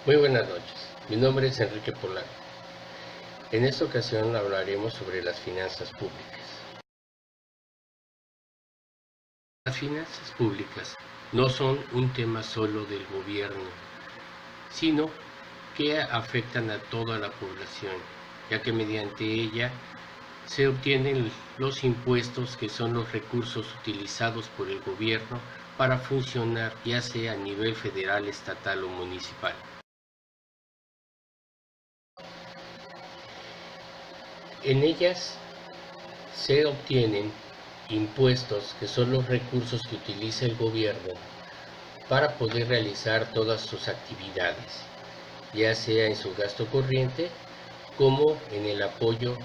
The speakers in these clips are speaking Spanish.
Muy buenas noches, mi nombre es Enrique Polanco. En esta ocasión hablaremos sobre las finanzas públicas. Las finanzas públicas no son un tema solo del gobierno, sino que afectan a toda la población, ya que mediante ella se obtienen los impuestos, que son los recursos utilizados por el gobierno para funcionar, ya sea a nivel federal, estatal o municipal. En ellas se obtienen impuestos, que son los recursos que utiliza el gobierno para poder realizar todas sus actividades, ya sea en su gasto corriente como en el apoyo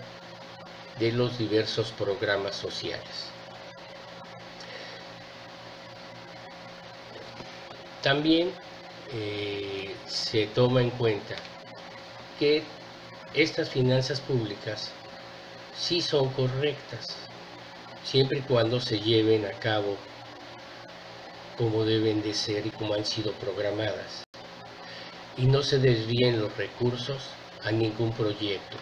de los diversos programas sociales. También se toma en cuenta que estas finanzas públicas sí son correctas, siempre y cuando se lleven a cabo como deben de ser y como han sido programadas, y no se desvíen los recursos a ningún proyecto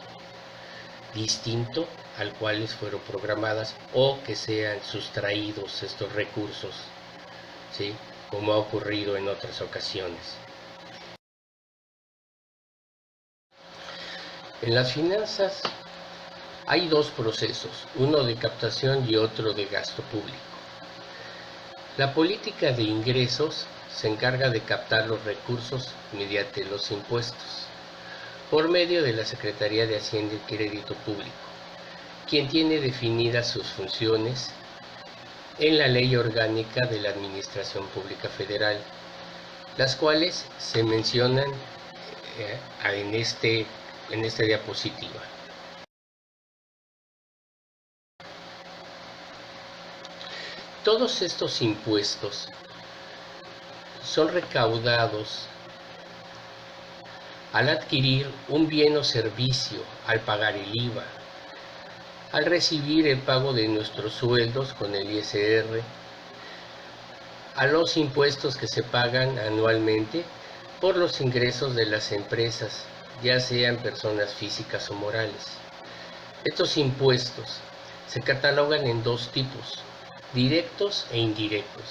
distinto al cual fueron programadas, o que sean sustraídos estos recursos, ¿sí?, como ha ocurrido en otras ocasiones. En las finanzas hay dos procesos, uno de captación y otro de gasto público. La política de ingresos se encarga de captar los recursos mediante los impuestos, por medio de la Secretaría de Hacienda y Crédito Público, quien tiene definidas sus funciones en la Ley Orgánica de la Administración Pública Federal, las cuales se mencionan en esta diapositiva. Todos estos impuestos son recaudados al adquirir un bien o servicio, al pagar el IVA, al recibir el pago de nuestros sueldos con el ISR, a los impuestos que se pagan anualmente por los ingresos de las empresas, ya sean personas físicas o morales. Estos impuestos se catalogan en dos tipos: directos e indirectos.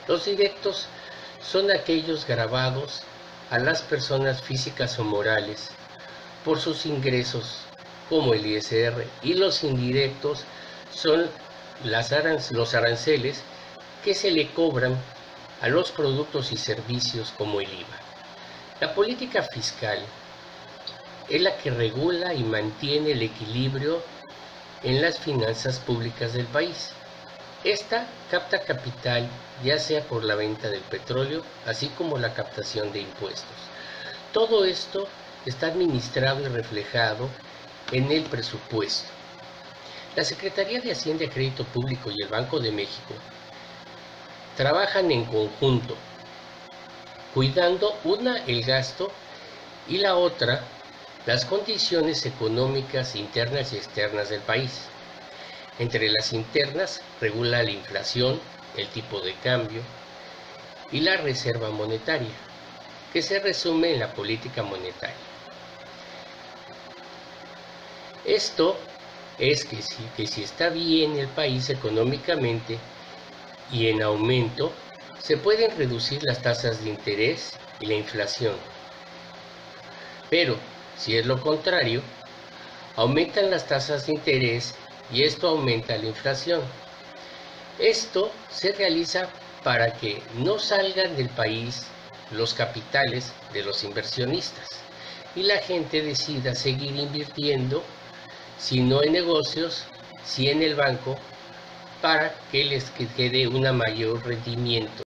Los directos son aquellos gravados a las personas físicas o morales por sus ingresos, como el ISR, y los indirectos son los aranceles que se le cobran a los productos y servicios, como el IVA. La política fiscal es la que regula y mantiene el equilibrio en las finanzas públicas del país. Esta capta capital, ya sea por la venta del petróleo, así como la captación de impuestos. Todo esto está administrado y reflejado en el presupuesto. La Secretaría de Hacienda y Crédito Público y el Banco de México trabajan en conjunto, cuidando una el gasto y la otra las condiciones económicas internas y externas del país. Entre las internas regula la inflación, el tipo de cambio y la reserva monetaria, que se resume en la política monetaria. Esto es que si está bien el país económicamente y en aumento, se pueden reducir las tasas de interés y la inflación. Pero si es lo contrario, aumentan las tasas de interés y esto aumenta la inflación. Esto se realiza para que no salgan del país los capitales de los inversionistas y la gente decida seguir invirtiendo, si no en negocios, si en el banco, para que les quede un mayor rendimiento.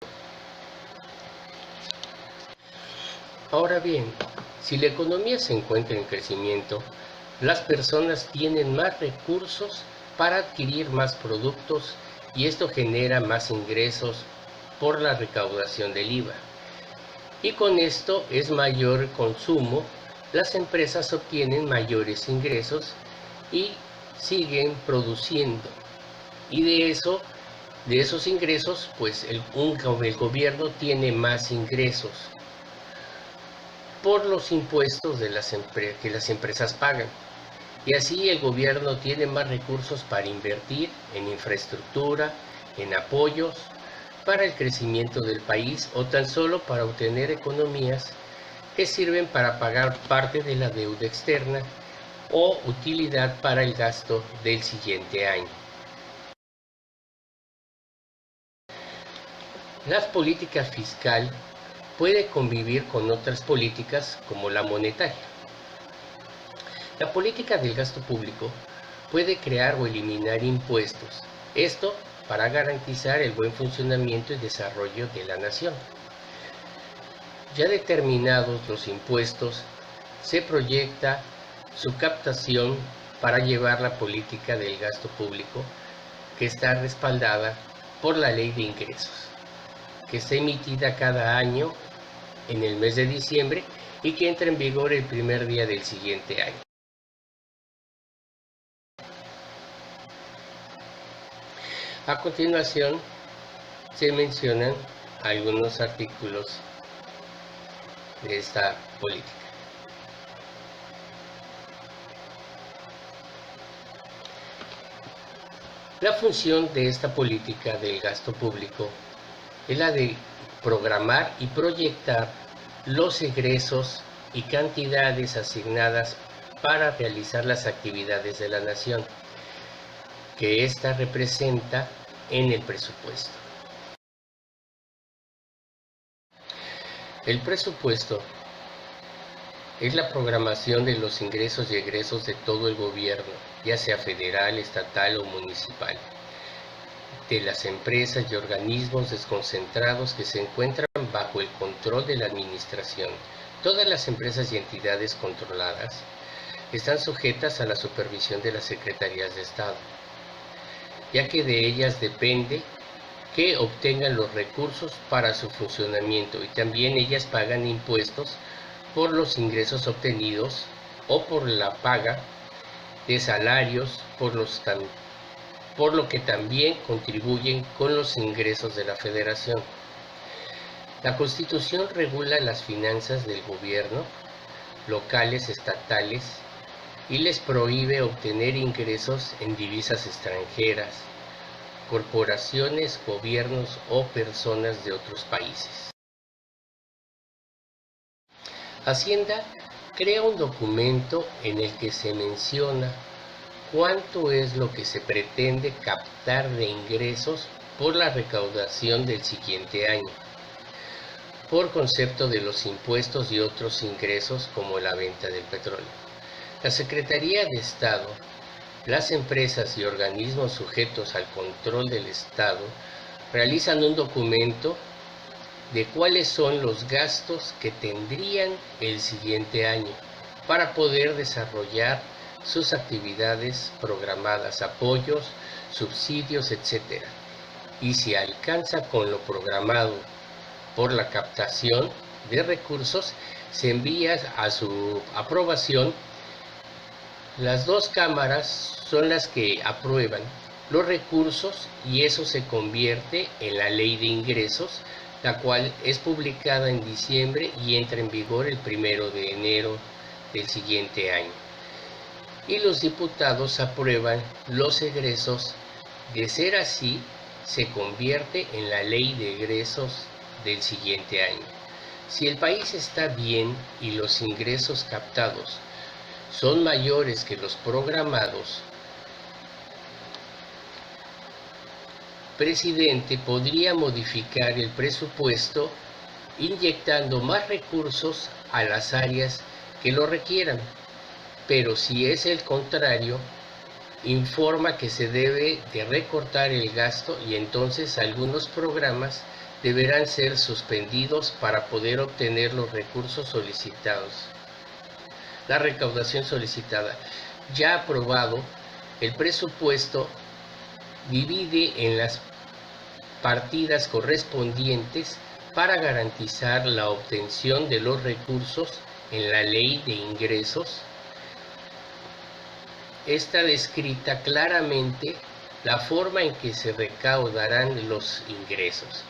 Ahora bien, si la economía se encuentra en crecimiento, las personas tienen más recursos para adquirir más productos, y esto genera más ingresos por la recaudación del IVA. Y con esto es mayor el consumo, las empresas obtienen mayores ingresos y siguen produciendo. Y de esos ingresos, pues el gobierno tiene más ingresos. por los impuestos que las empresas pagan. Y así el gobierno tiene más recursos para invertir en infraestructura, en apoyos, para el crecimiento del país o tan solo para obtener economías que sirven para pagar parte de la deuda externa o utilidad para el gasto del siguiente año. La política fiscal puede convivir con otras políticas como la monetaria. La política del gasto público puede crear o eliminar impuestos, esto para garantizar el buen funcionamiento y desarrollo de la nación. Ya determinados los impuestos, se proyecta su captación para llevar la política del gasto público, que está respaldada por la Ley de Ingresos, que está emitida cada año en el mes de diciembre y que entra en vigor el primer día del siguiente año. A continuación, se mencionan algunos artículos de esta política. La función de esta política del gasto público es la de programar y proyectar los egresos y cantidades asignadas para realizar las actividades de la nación, que ésta representa en el presupuesto. El presupuesto es la programación de los ingresos y egresos de todo el gobierno, ya sea federal, estatal o municipal, de las empresas y organismos desconcentrados que se encuentran bajo el control de la administración. Todas las empresas y entidades controladas están sujetas a la supervisión de las secretarías de Estado, ya que de ellas depende que obtengan los recursos para su funcionamiento, y también ellas pagan impuestos por los ingresos obtenidos o por la paga de salarios, por lo que también contribuyen con los ingresos de la Federación. La Constitución regula las finanzas del gobierno, locales, estatales, y les prohíbe obtener ingresos en divisas extranjeras, corporaciones, gobiernos o personas de otros países. Hacienda crea un documento en el que se menciona cuánto es lo que se pretende captar de ingresos por la recaudación del siguiente año, por concepto de los impuestos y otros ingresos como la venta del petróleo. La Secretaría de Estado, las empresas y organismos sujetos al control del Estado realizan un documento de cuáles son los gastos que tendrían el siguiente año para poder desarrollar sus actividades programadas, apoyos, subsidios, etc. Y si alcanza con lo programado por la captación de recursos, se envía a su aprobación. Las dos cámaras son las que aprueban los recursos y eso se convierte en la Ley de Ingresos, la cual es publicada en diciembre y entra en vigor el 1 de enero del siguiente año. Y los diputados aprueban los egresos. De ser así, se convierte en la Ley de Egresos del siguiente año. Si el país está bien y los ingresos captados son mayores que los programados, el presidente podría modificar el presupuesto inyectando más recursos a las áreas que lo requieran, pero si es el contrario, informa que se debe de recortar el gasto y entonces algunos programas deberán ser suspendidos para poder obtener los recursos solicitados. La recaudación solicitada. Ya aprobado, el presupuesto divide en las partidas correspondientes para garantizar la obtención de los recursos en la Ley de Ingresos. Está descrita claramente la forma en que se recaudarán los ingresos.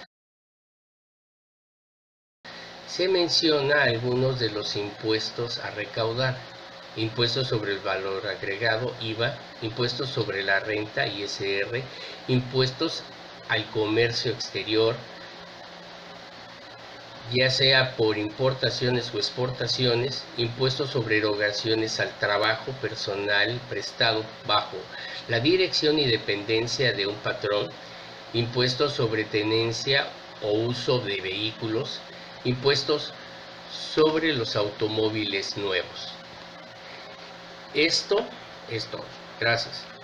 se menciona algunos de los impuestos a recaudar: impuestos sobre el valor agregado, IVA, impuestos sobre la renta, ISR, impuestos al comercio exterior, ya sea por importaciones o exportaciones, impuestos sobre erogaciones al trabajo personal prestado bajo la dirección y dependencia de un patrón, impuestos sobre tenencia o uso de vehículos, impuestos sobre los automóviles nuevos. Esto es todo. Gracias.